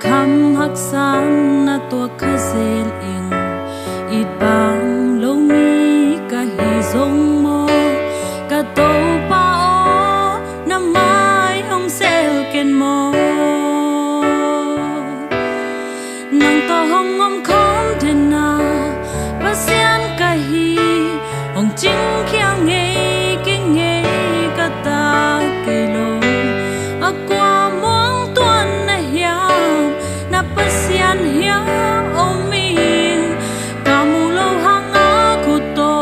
kham hak san na to khazel ing it bang lo mi ka hi zong mo ka to pa o na mai hong sel ken mo nang to hong om khom de na pasian ka hi hong ching khyang nge ke nge ka ta ke lo akwa mong tuan na hiam na pasian hiam om mi kamu lo hang a khu to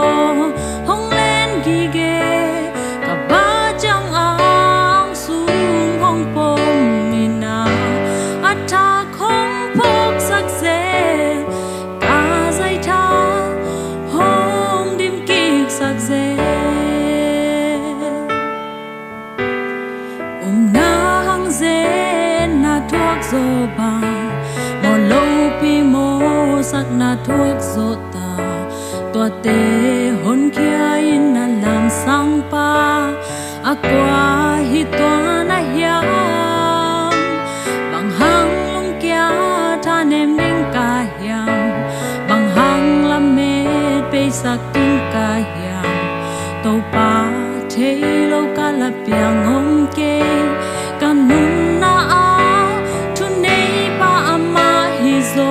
hong len gi ge ka ba chang ang sung hong pom mi na atha khom phok sak se ka zai tha hong dim kik sak se na hang ze na thuốc zo ba mo lo pi mo sak na thuốc zo ta tua te hon kia in na lam sang pa akwa hi tua na hiam bang hang lung kia tha nem ning ka hiam bang hang lam me pe sak tin ka hiam to pa thế lâu cả là piang hong ke kanun na a tu nei pa ama hi zo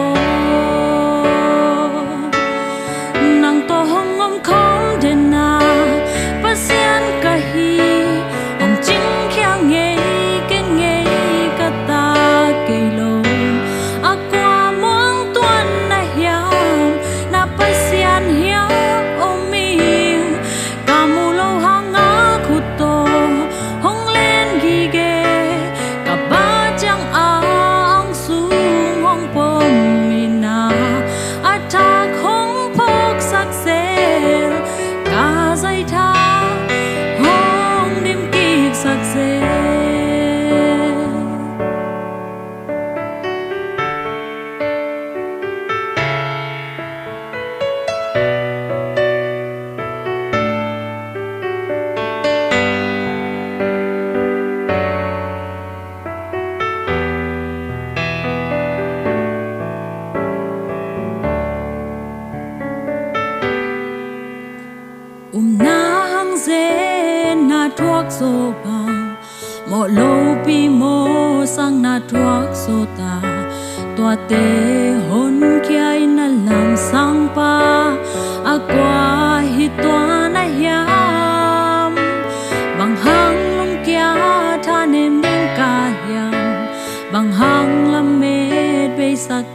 nang to hong om khom de na pasian ka hi om ching khyang nge ka ta ke lo akwa mong tuan na hiam na pasian hiam om mi kamu lo hang a khu to hong len gi ge ka ba chang ang sung hong pom mi na atha khong phok sak se ka zai tha hong dim kik sak se na hang ze na thuốc zo bang mo lo pi mo sang na thuốc zo ta tua te hon kia na lam sang pa akwa hi tua na hiam bang hang lung kia tha nem ning ka hiam bang hang lam me be sak